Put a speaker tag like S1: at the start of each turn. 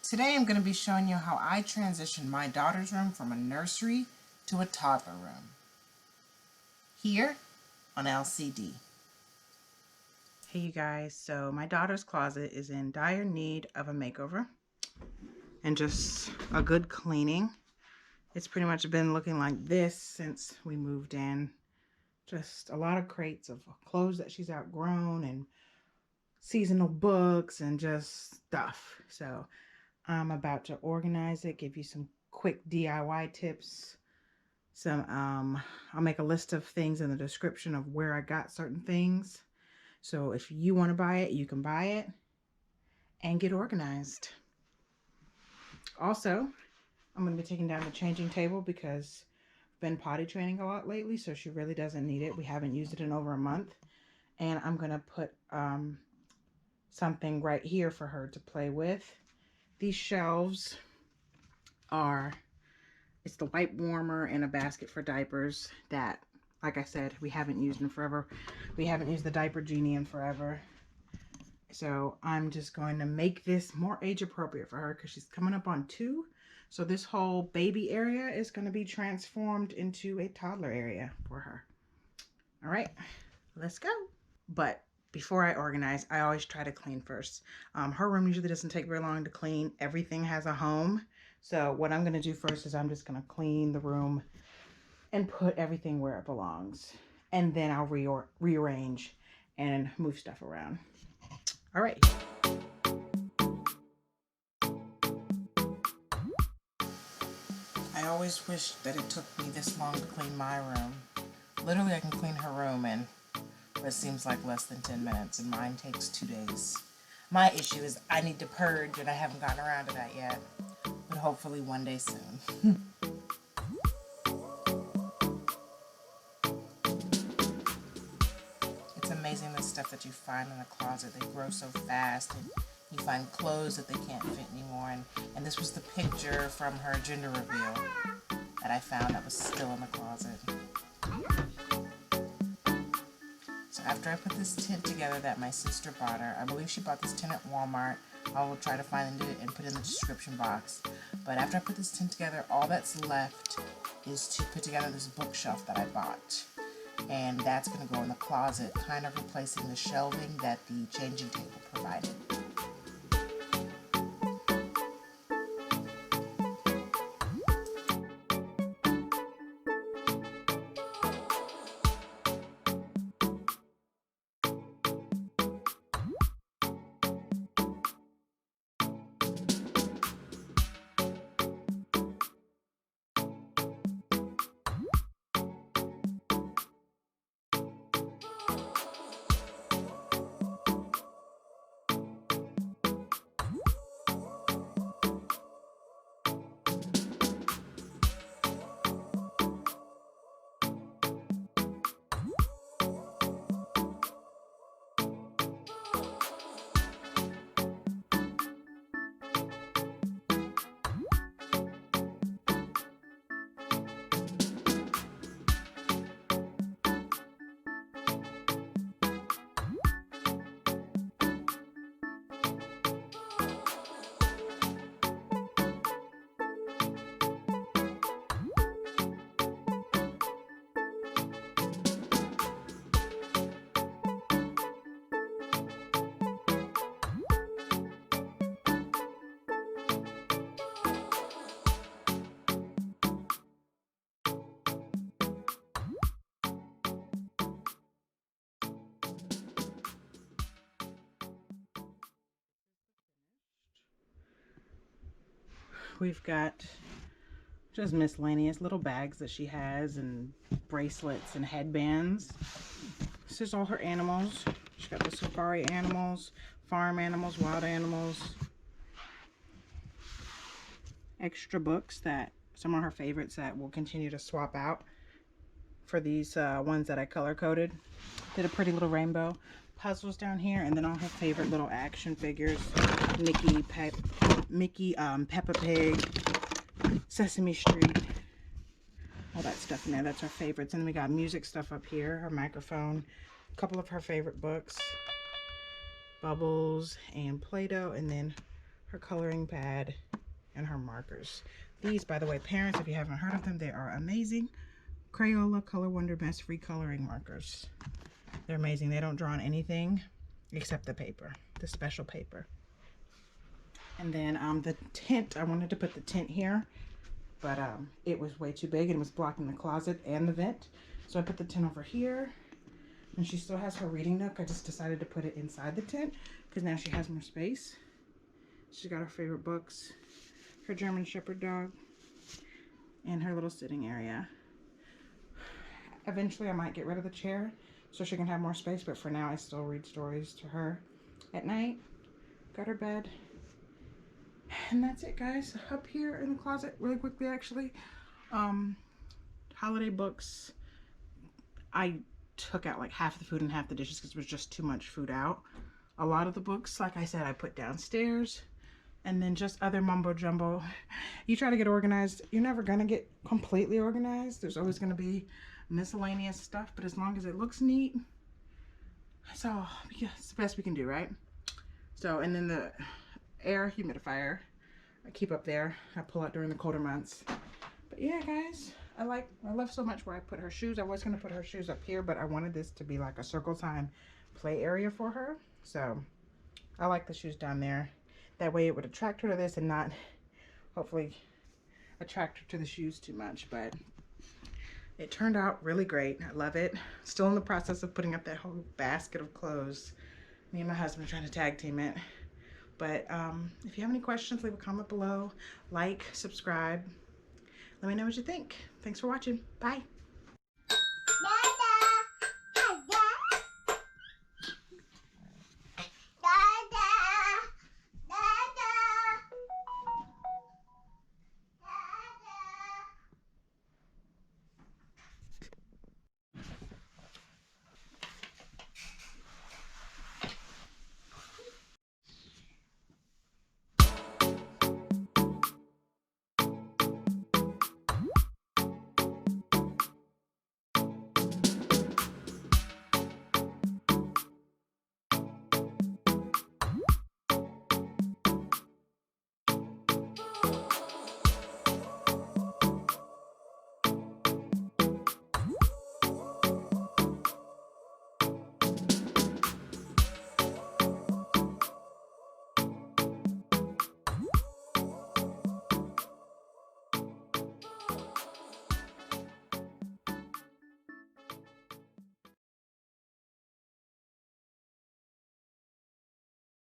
S1: Today I'm going to be showing you how I transitioned my daughter's room from a nursery to a toddler room. Here on LCD. Hey you guys, so my daughter's closet is in dire need of a makeover and just a good cleaning. It's pretty much been looking like this since we moved in. Just a lot of crates of clothes that she's outgrown and seasonal books and just stuff. So I'm about to organize it, give you some quick DIY tips. I'll make a list of things in the description of where I got certain things. So if you want to buy it, you can buy it and get organized. Also, I'm going to be taking down the changing table because I've been potty training a lot lately, so she really doesn't need it. We haven't used it in over a month. And I'm going to put something right here for her to play with. These shelves are, it's the wipe warmer and a basket for diapers that, like I said, we haven't used in forever. We haven't used the diaper genie in forever. So I'm just going to make this more age appropriate for her because she's coming up on 2. So this whole baby area is going to be transformed into a toddler area for her. All right, let's go. But before I organize, I always try to clean first. Her room usually doesn't take very long to clean. Everything has a home. So what I'm going to do first is I'm just going to clean the room and put everything where it belongs. And then I'll rearrange and move stuff around. All right. I always wish that it took me this long to clean my room. Literally, I can clean her room in what seems like less than 10 minutes, and mine takes 2 days. My issue is I need to purge, and I haven't gotten around to that yet, but hopefully one day soon. It's amazing the stuff that you find in the closet. They grow so fast, and you find clothes that they can't fit anymore. And this was the picture from her gender reveal that I found that was still in the closet. So after I put this tent together that my sister bought her, I believe she bought this tent at Walmart. I will try to find it and put it in the description box. But after I put this tent together, all that's left is to put together this bookshelf that I bought. And that's going to go in the closet, kind of replacing the shelving that the changing table provided. We've got just miscellaneous little bags that she has and bracelets and headbands. This is all her animals. She's got the safari animals, farm animals, wild animals. Extra books that some of her favorites that we'll continue to swap out for these ones that I color coded. Did a pretty little rainbow. Puzzles down here, and then all her favorite little action figures. Mickey, Peppa Pig, Sesame Street, all that stuff in there. That's her favorites. And then we got music stuff up here, her microphone, a couple of her favorite books, Bubbles and Play-Doh, and then her coloring pad, and her markers. These, by the way, parents, if you haven't heard of them, they are amazing. Crayola Color Wonder Best Free Coloring Markers. They're amazing. They don't draw on anything except the paper, the special paper. And then the tent, I wanted to put the tent here, but it was way too big and it was blocking the closet and the vent. So I put the tent over here. And she still has her reading nook. I just decided to put it inside the tent because now she has more space. She's got her favorite books, her German Shepherd dog, and her little sitting area. Eventually I might get rid of the chair so she can have more space, but for now I still read stories to her at night. Got her bed. And that's it, guys. Up here in the closet, really quickly actually, holiday books. I took out like half the food and half the dishes because it was just too much food out. A lot of the books, like I said, I put downstairs, and then just other mumbo jumbo. You try to get organized, you're never gonna get completely organized. There's always gonna be miscellaneous stuff, but as long as it looks neat, so yeah, it's the best we can do, right? So, and then the air humidifier I keep up there. I pull out during the colder months. But yeah, guys, I love so much where I put her shoes. I was going to put her shoes up here, but I wanted this to be like a circle time play area for her. So I like the shoes down there. That way it would attract her to this and not hopefully attract her to the shoes too much. But it turned out really great. I love it. Still in the process of putting up that whole basket of clothes. Me and my husband are trying to tag team it. But if you have any questions, leave a comment below. Like, subscribe. Let me know what you think. Thanks for watching. Bye.